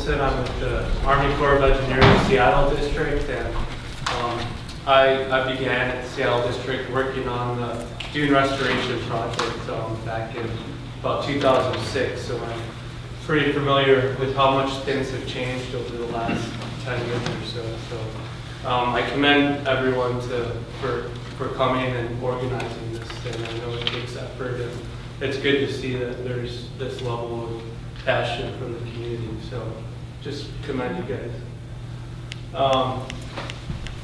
Michalsen. I'm with the Army Corps of Engineers Seattle District, and I began at the Seattle District working on the dune restoration project back in about 2006. So I'm pretty familiar with how much things have changed over the last 10 years or so. So I commend everyone for coming and organizing this, and I know it takes effort, and it's good to see that there's this level of passion from the community. So just commend you guys.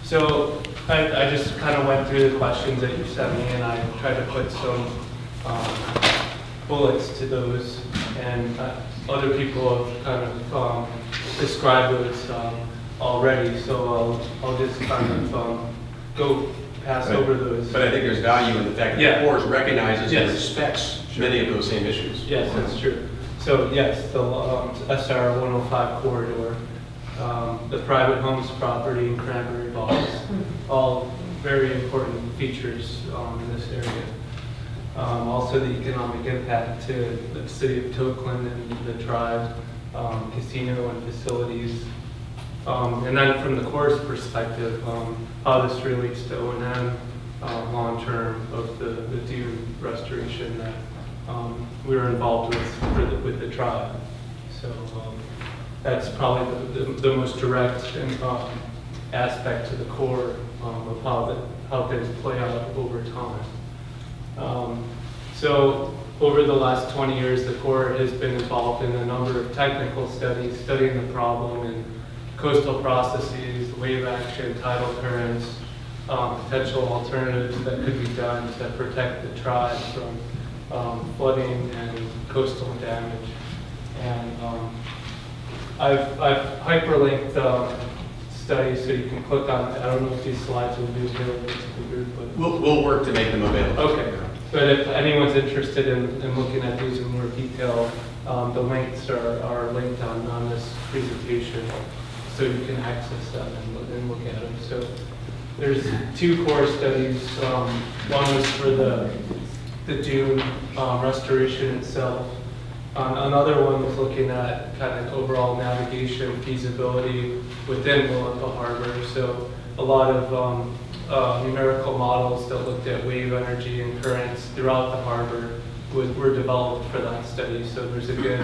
So I just kind of went through the questions that you sent me, and I tried to put some bullets to those, and other people have kind of described those already. So I'll just kind of go pass over those. But I think there's value in the fact that the Corps recognizes and respects many of those same issues. Yes, that's true. So yes, the SR 105 corridor, the private homes property in Cranberry Bog, all very important features in this area. Also the economic impact to the city of Tokeland and the tribe, casino and facilities. And then from the Corps' perspective, how this relates to O&M long-term of the dune restoration that we were involved with the tribe. So that's probably the most direct aspect to the Corps of how things play out over time. So over the last 20 years, the Corps has been involved in a number of technical studies, studying the problem in coastal processes, wave action, tidal currents, potential alternatives that could be done to protect the tribe from flooding and coastal damage. And I've hyperlinked studies so you can click on it. I don't know if these slides will be available to the group, but We'll work to make them available. okay. But if anyone's interested in looking at these in more detail, the links are linked on this presentation, so you can access them and look at them. So there's two core studies. One was for the dune restoration itself. Another one was looking at kind of overall navigation feasibility within Willapa Harbor. So a lot of numerical models that looked at wave energy and currents throughout the harbor were developed for that study. So there's a good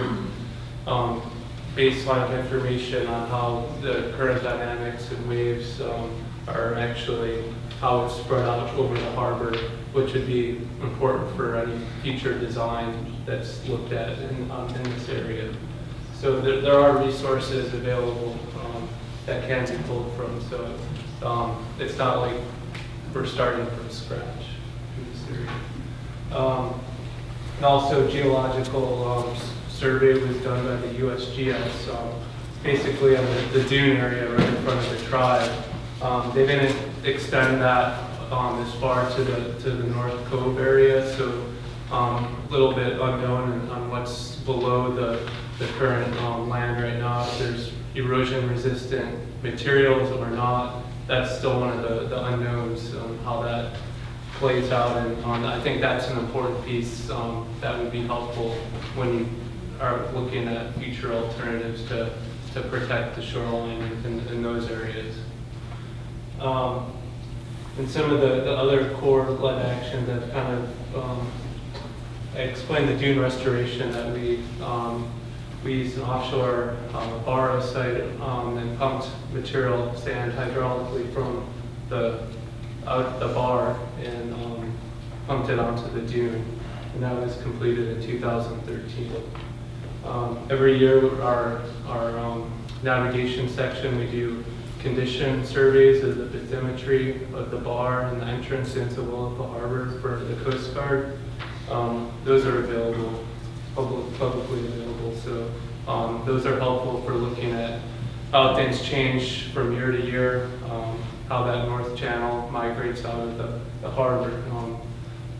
baseline of information on how the current dynamics and waves are actually how it's spread out over the harbor, which would be important for any future design that's looked at in this area. So there are resources available that can be pulled from. So it's not like we're starting from scratch in this area. And also geological survey was done by the USGS, basically on the dune area right in front of the tribe. They didn't extend that as far to the North Cove area, so a little bit unknown on what's below the current land right now. If there's erosion-resistant materials or not, that's still one of the unknowns on how that plays out. And I think that's an important piece that would be helpful when you are looking at future alternatives to protect the shoreline in those areas. And some of the other Corps-led actions that kind of I explained the dune restoration that we used an offshore borrow site and pumped material sand hydraulically from the bar and pumped it onto the dune, and that was completed in 2013. Every year, our navigation section, we do condition surveys of the bathymetry of the bar and the entrance into Willapa Harbor for the Coast Guard. Those are available, publicly available. So those are helpful for looking at how things change from year to year, how that North Channel migrates out of the harbor.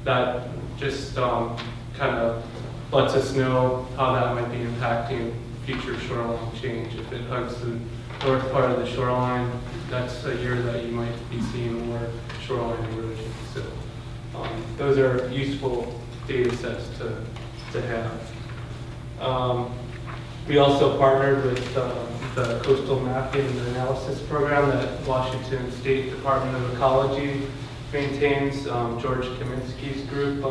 That just kind of lets us know how that might be impacting future shoreline change. If it hugs the north part of the shoreline, that's a year that you might be seeing more shoreline erosion. So those are useful data sets to have. We also partnered with the Coastal Mapping and Analysis Program that Washington State Department of Ecology maintains, George Kaminsky's group.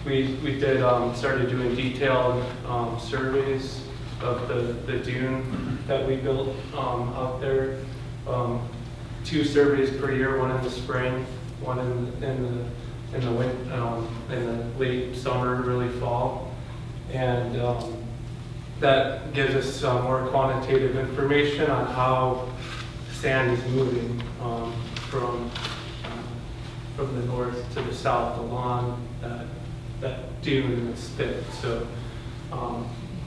We did started doing detailed surveys of the dune that we built out there. 2 surveys per year, one in the spring, one in the late summer, early fall, and that gives us more quantitative information on how sand is moving from the north to the south along that dune that's thick. So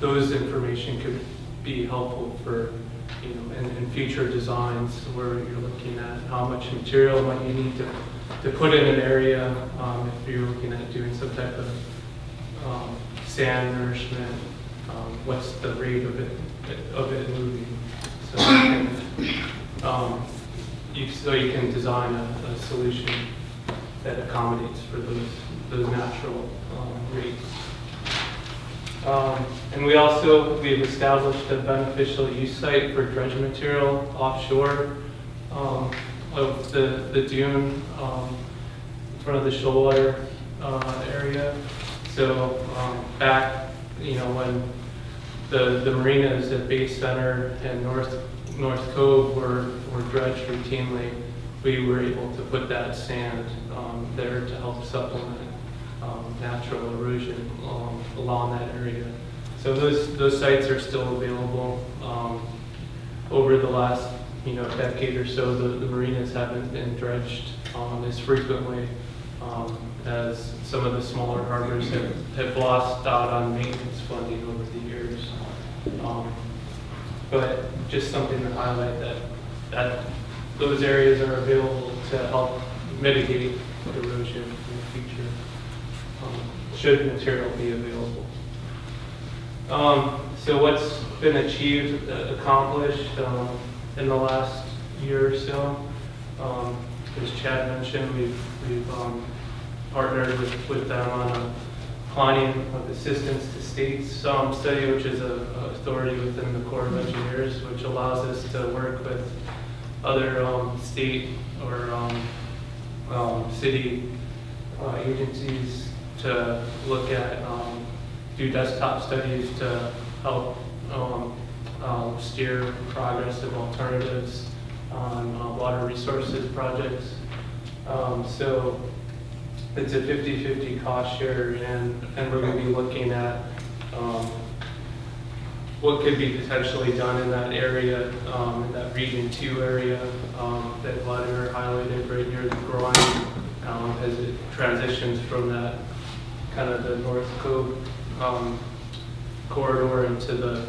those information could be helpful for, in future designs where you're looking at how much material might you need to put in an area, if you're looking at doing some type of sand nourishment, what's the rate of it moving. So you can design a solution that accommodates for those natural rates. And we've established a beneficial use site for dredge material offshore of the dune in front of the shoalwater area. So back, when the marinas at Base Center and North Cove were dredged routinely, we were able to put that sand there to help supplement natural erosion along that area. So those sites are still available. Over the last decade or so, the marinas haven't been dredged as frequently as some of the smaller harbors have lost out on maintenance funding over the years. But just something to highlight that those areas are available to help mitigate erosion in the future, should material be available. So what's been achieved, accomplished in the last year or so? As Chad mentioned, we've partnered with them on a planning of assistance to states study, which is a authority within the Corps of Engineers, which allows us to work with other state or city agencies to look at, do desktop studies to help steer progress of alternatives on water resources projects. So it's a 50-50 cost share, and we're going to be looking at what could be potentially done in that area, in that Region 2 area that Vladimir highlighted right near the groin, as it transitions from that kind of the North Cove corridor into the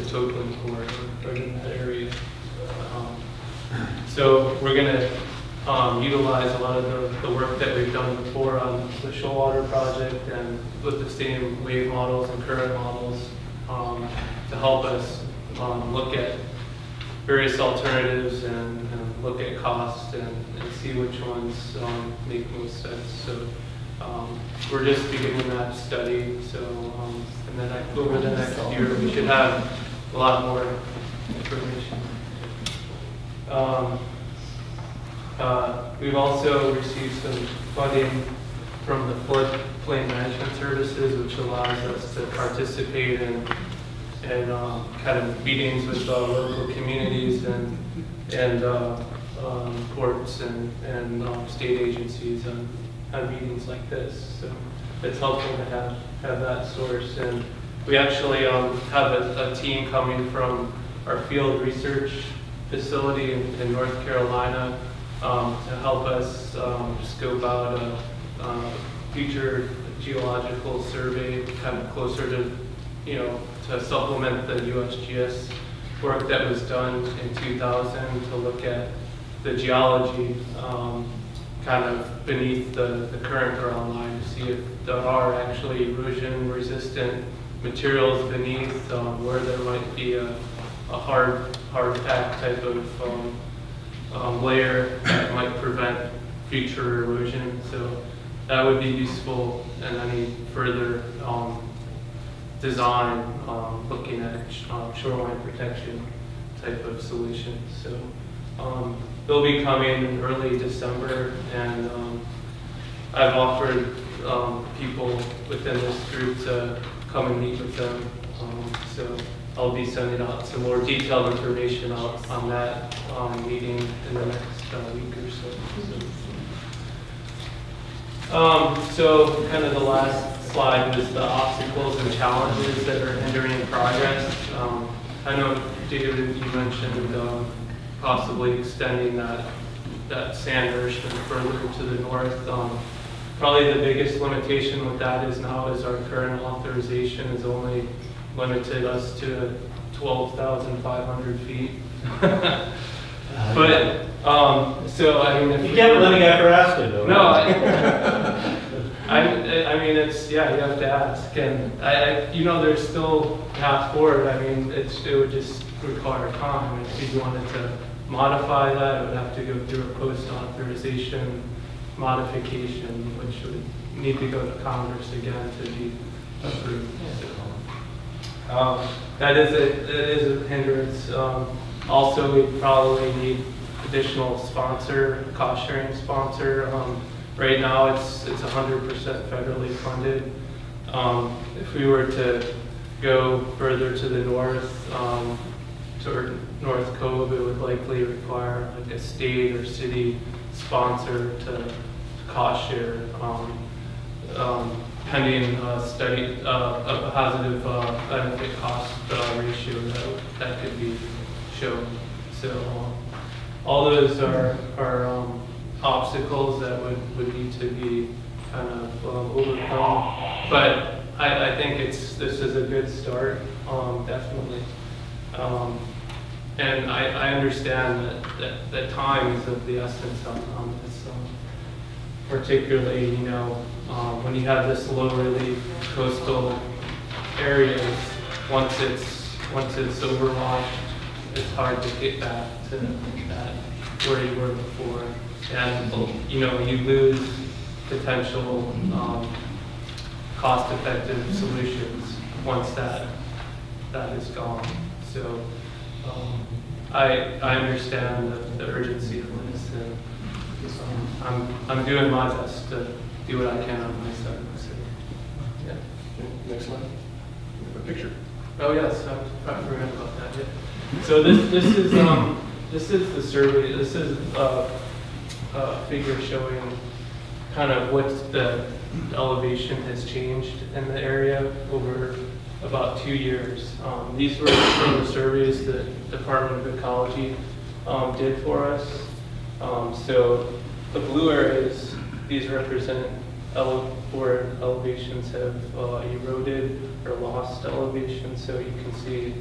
Tokeland corridor, right in that area. So we're going to utilize a lot of the work that we've done before on the shoalwater project, and with the same wave models and current models to help us look at various alternatives and look at costs and see which ones make most sense. So we're just beginning that study. So and then over the next year we should have a lot more information. We've also received some funding from the Floodplain Management Services, which allows us to participate in kind of meetings with local communities and courts and state agencies on meetings like this. So it's helpful to have that source. And we actually have a team coming from our field research facility in North Carolina to help us scope out a future geological survey, kind of closer to, to supplement the USGS work that was done in 2000 to look at the geology kind of beneath the current ground line to see if there are actually erosion resistant materials beneath, where there might be a hard pack type of layer that might prevent future erosion. So that would be useful in any further design, looking at shoreline protection type of solutions. So they'll be coming in early December, and I've offered people within this group to come and meet with them. So I'll be sending out some more detailed information on that meeting in the next week or so. So kind of the last slide was the obstacles and challenges that are hindering progress. I know, David, you mentioned possibly extending that sand nourishment further to the north. Probably the biggest limitation with that is now is our current authorization is only limited us to 12,500 feet. But, so I mean, if You can't let a guy for asking though. no, I mean, it's, yeah, you have to ask, and you know, there's still path forward. I mean, it would just require time. If you wanted to modify that, it would have to go through a post-authorization modification, which would need to go to Congress again to be approved. So, that is a hindrance. Also, we probably need additional cost sharing sponsor. Right now, it's 100% federally funded. If we were to go further to the north, toward North Cove, it would likely require like a state or city sponsor to cost share, pending study, a positive benefit cost ratio that could be shown. So all those are obstacles that would need to be kind of overcome. But I think this is a good start, definitely. And I understand that time is of the essence on this. Particularly, you know, when you have this low relief coastal areas, once it's overwashed, it's hard to get back to that where you were before. And, you know, you lose potential cost-effective solutions once that is gone. So I understand the urgency of this, and I'm doing my best to do what I can on my side. So, yeah. Next slide. We have a picture. Oh yes, I forgot about that. Yeah. So this is the survey. This is a figure showing kind of what the elevation has changed in the area over about 2 years. These were from the surveys that the Department of Ecology did for us. So the blue areas, these represent where elevations have eroded or lost elevation. So you can see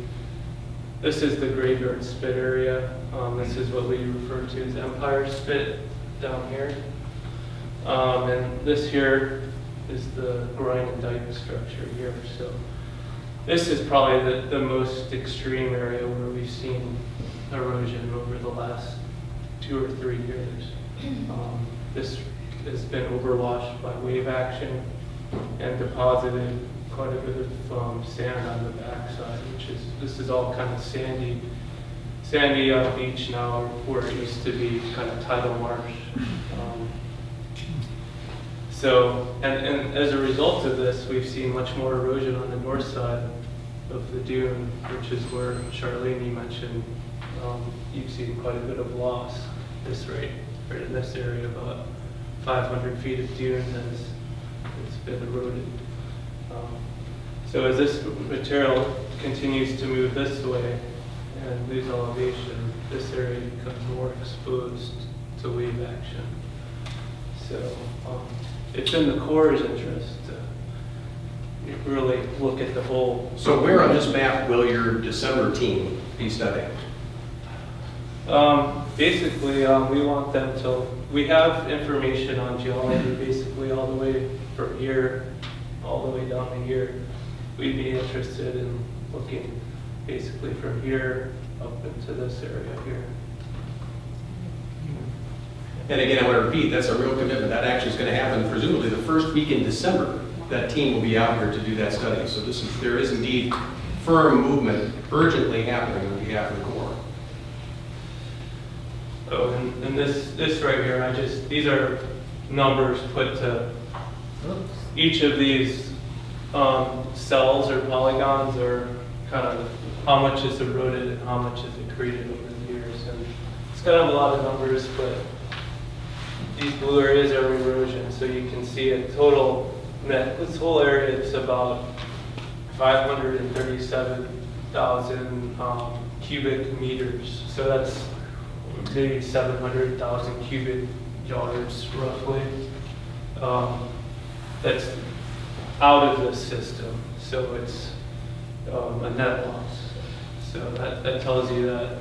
this is the graveyard spit area. This is what we refer to as Empire Spit down here. And this here is the groin and dike structure here. So this is probably the most extreme area where we've seen erosion over the last 2 or 3 years. This has been overwashed by wave action and deposited quite a bit of sand on the backside, this is all kind of sandy beach now, where it used to be kind of tidal marsh. So, and as a result of this, we've seen much more erosion on the north side of the dune, which is where Charlene, you mentioned, you've seen quite a bit of loss. This right in this area, about 500 feet of dune has been eroded. So as this material continues to move this way and lose elevation, this area becomes more exposed to wave action. So it's in the Corps' interest to really look at the whole. So where on this map will your December team be studying? Basically, we want them to, we have information on geology basically all the way from here, all the way down to here. We'd be interested in looking basically from here up into this area here. And again, I want to repeat, that's a real commitment. That actually is going to happen presumably the first week in December. that team will be out here to do that study. So there is indeed firm movement urgently happening on behalf of the Corps. Oh, and this right here, these are numbers put to each of these cells or polygons, or kind of how much is eroded and how much is accreted over the years. And it's kind of a lot of numbers, but these blue areas are erosion, so you can see a total net. This whole area is about 537,000 cubic meters. So that's maybe 700,000 cubic yards roughly. That's out of the system, so it's a net loss. So that tells you that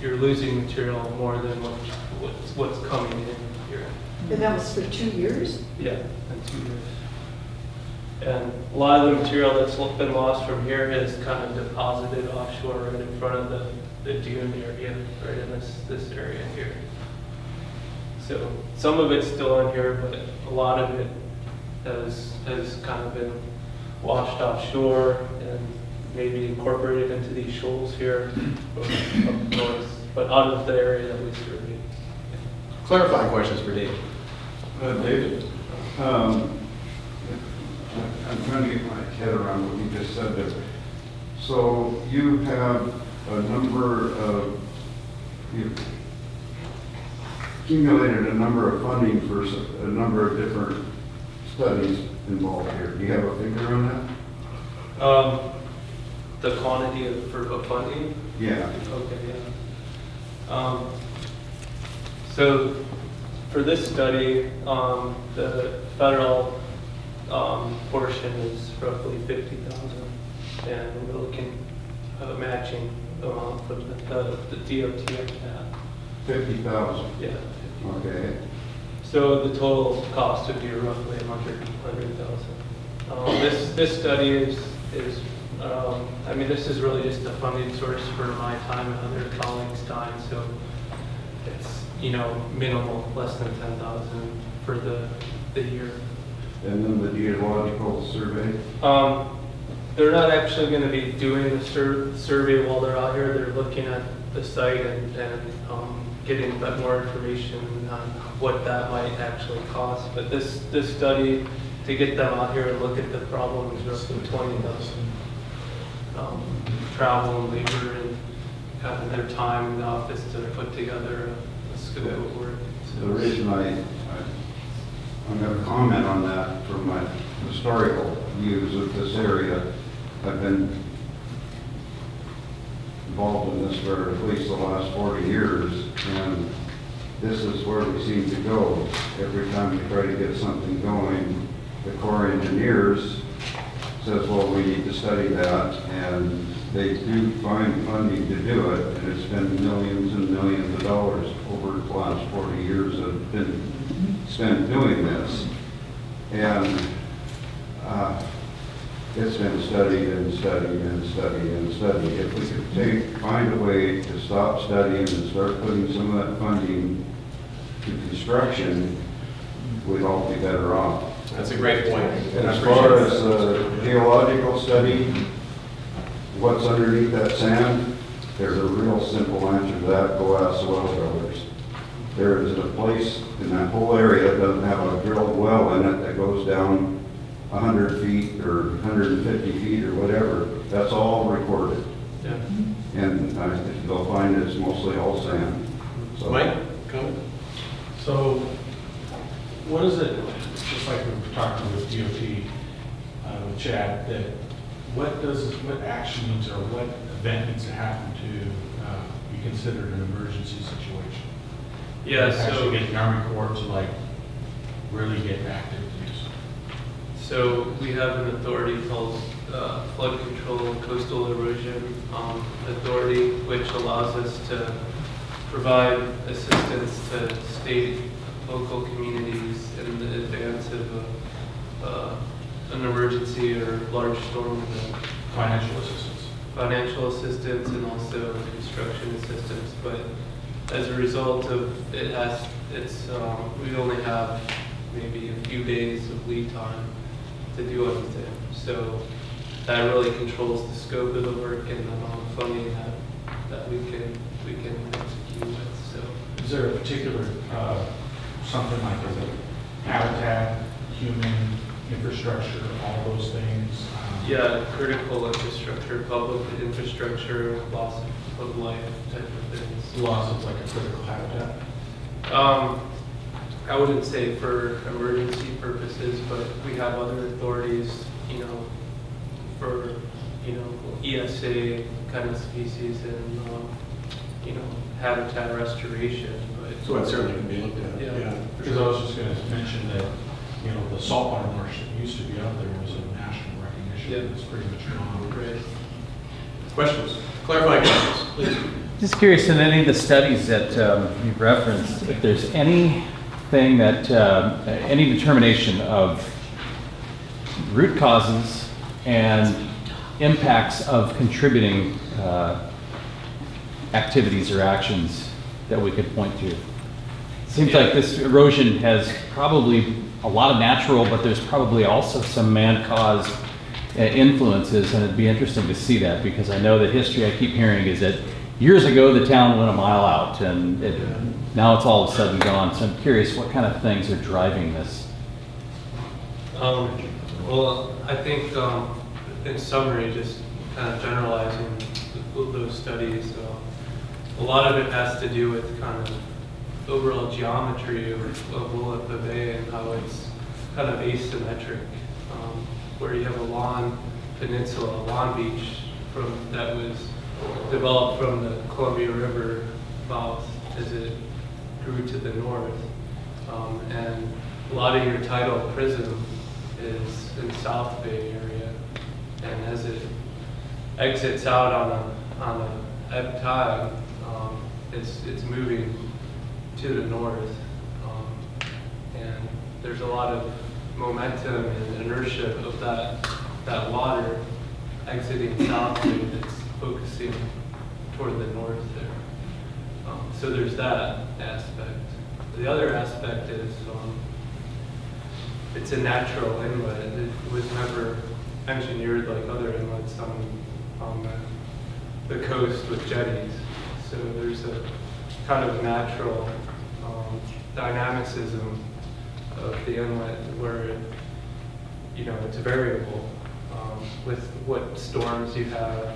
you're losing material more than what's coming in here. And that was for 2 years? Yeah, in 2 years. And a lot of the material that's been lost from here has kind of deposited offshore right in front of the dune area, right in this area here. So some of it's still in here, but a lot of it has kind of been washed offshore and maybe incorporated into these shoals here up north, but out of the area that we surveyed. Clarifying questions for Dave. David, I'm trying to get my head around what you just said there. So you have a number of, you've accumulated a number of funding for a number of different studies involved here. Do you have a figure on that? The quantity of funding? Yeah. Okay, yeah. So for this study, the federal portion is roughly 50,000, and we're looking at matching amount from the DOT on that. 50,000. Yeah. 50. Okay. So the total cost would be roughly 100,000. This study is I mean, this is really just a funding source for my time and other colleagues' time. So it's minimal, less than 10,000 for the year. And then the geological survey? They're not actually going to be doing the survey while they're out here. They're looking at the site and getting a bit more information on what that might actually cost. But this study, to get them out here and look at the problem, is roughly 20,000. Travel and labor and kind of their time in the office to put together a scope of work. The reason I'm going to comment on that from my historical views of this area, I've been involved in this for at least the last 40 years, and this is where we seem to go. Every time we try to get something going, the Corps engineers says, well, we need to study that, and they do find funding to do it, and it's been millions and millions of dollars over the last 40 years that have been spent doing this. And it's been studied and studied and studied and studied. If we could find a way to stop studying and start putting some of that funding to construction, we'd all be better off. That's a great point. And as far as the geological study, what's underneath that sand, there's a real simple answer to that. Go ask the well drillers. There is a place in that whole area that doesn't have a drilled well in it that goes down 100 feet or 150 feet or whatever. That's all recorded. Yeah. And they'll find it's mostly all sand. So, Mike, comment? So what is it, just like we were talking with DOT, with Chad, that what actions or what event needs to happen to be considered an emergency situation? Yeah, Actually get the Army Corps to really get active. So we have an authority called Flood Control and Coastal Erosion Authority, which allows us to provide assistance to state, local communities in the advance of an emergency or large storm event. Financial assistance. Financial assistance and also construction assistance, but as a result of we only have maybe a few days of lead time to do anything. So that really controls the scope of the work and the amount of funding that we can execute with, so. Is there a particular, something like, is it habitat, human infrastructure, all those things? Yeah, critical infrastructure, public infrastructure, loss of life type of things. Laws of like a critical habitat? I wouldn't say for emergency purposes, but we have other authorities, you know, for, you know, ESA kind of species and, you know, habitat restoration, but. So it certainly can be looked at, Yeah. yeah. for Because I sure. was just going to mention that, you know, the saltwater marsh that used to be out there was a national recognition. Yeah. It's pretty much gone. Great. Questions? Clarifying questions, please. Just curious, in any of the studies that you've referenced, if there's anything that, any determination of root causes and impacts of contributing activities or actions that we could point to? Seems like this erosion has probably a lot of natural, but there's probably also some man-caused influences, and it'd be interesting to see that, because I know the history I keep hearing is that years ago the town went a mile out, and now it's all of a sudden gone. So I'm curious what kind of things are driving this. Well, I think in summary, just kind of generalizing those studies, a lot of it has to do with kind of overall geometry of Willapa Bay and how it's kind of asymmetric, where you have a lawn peninsula, a lawn beach that was developed from the Columbia River mouth as it grew to the north. And a lot of your tidal prism is in South Bay area. And as it exits out on a ebb tide, it's moving to the north. And there's a lot of momentum and inertia of that water exiting South Bay that's focusing toward the north there. So there's that aspect. The other aspect is it's a natural inlet. It was never engineered like other inlets on the coast with jetties. So there's a kind of natural dynamicism of the inlet where it's variable with what storms you have,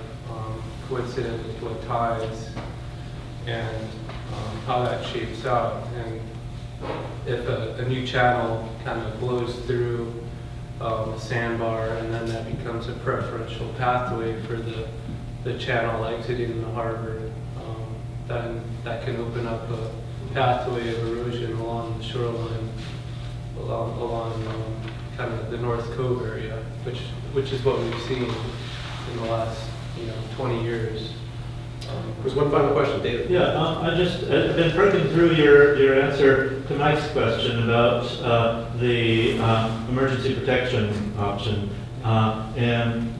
coincident with what tides, and how that shapes out. And if a new channel kind of blows through a sandbar, and then that becomes a preferential pathway for the channel exiting the harbor, then that can open up a pathway of erosion along the shoreline, along kind of the North Cove area, which is what we've seen in the last 20 years. There's one final question, David. Yeah, I've been perking through your answer to Mike's question about the emergency protection option. And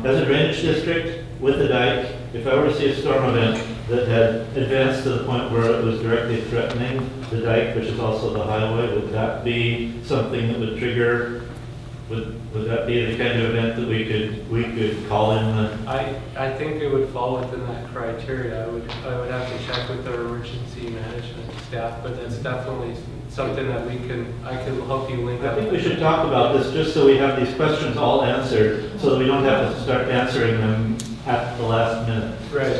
as a drainage district with the dike, if I were to see a storm event that had advanced to the point where it was directly threatening the dike, which is also the highway, would that be something that would trigger? Would that be the kind of event that we could call in the? I think it would fall within that criteria. I would have to check with our emergency management staff, but that's definitely something that I can help you link I up. think we should talk about this just so we have these questions all answered, so that we don't have to start answering them at the last minute. Right.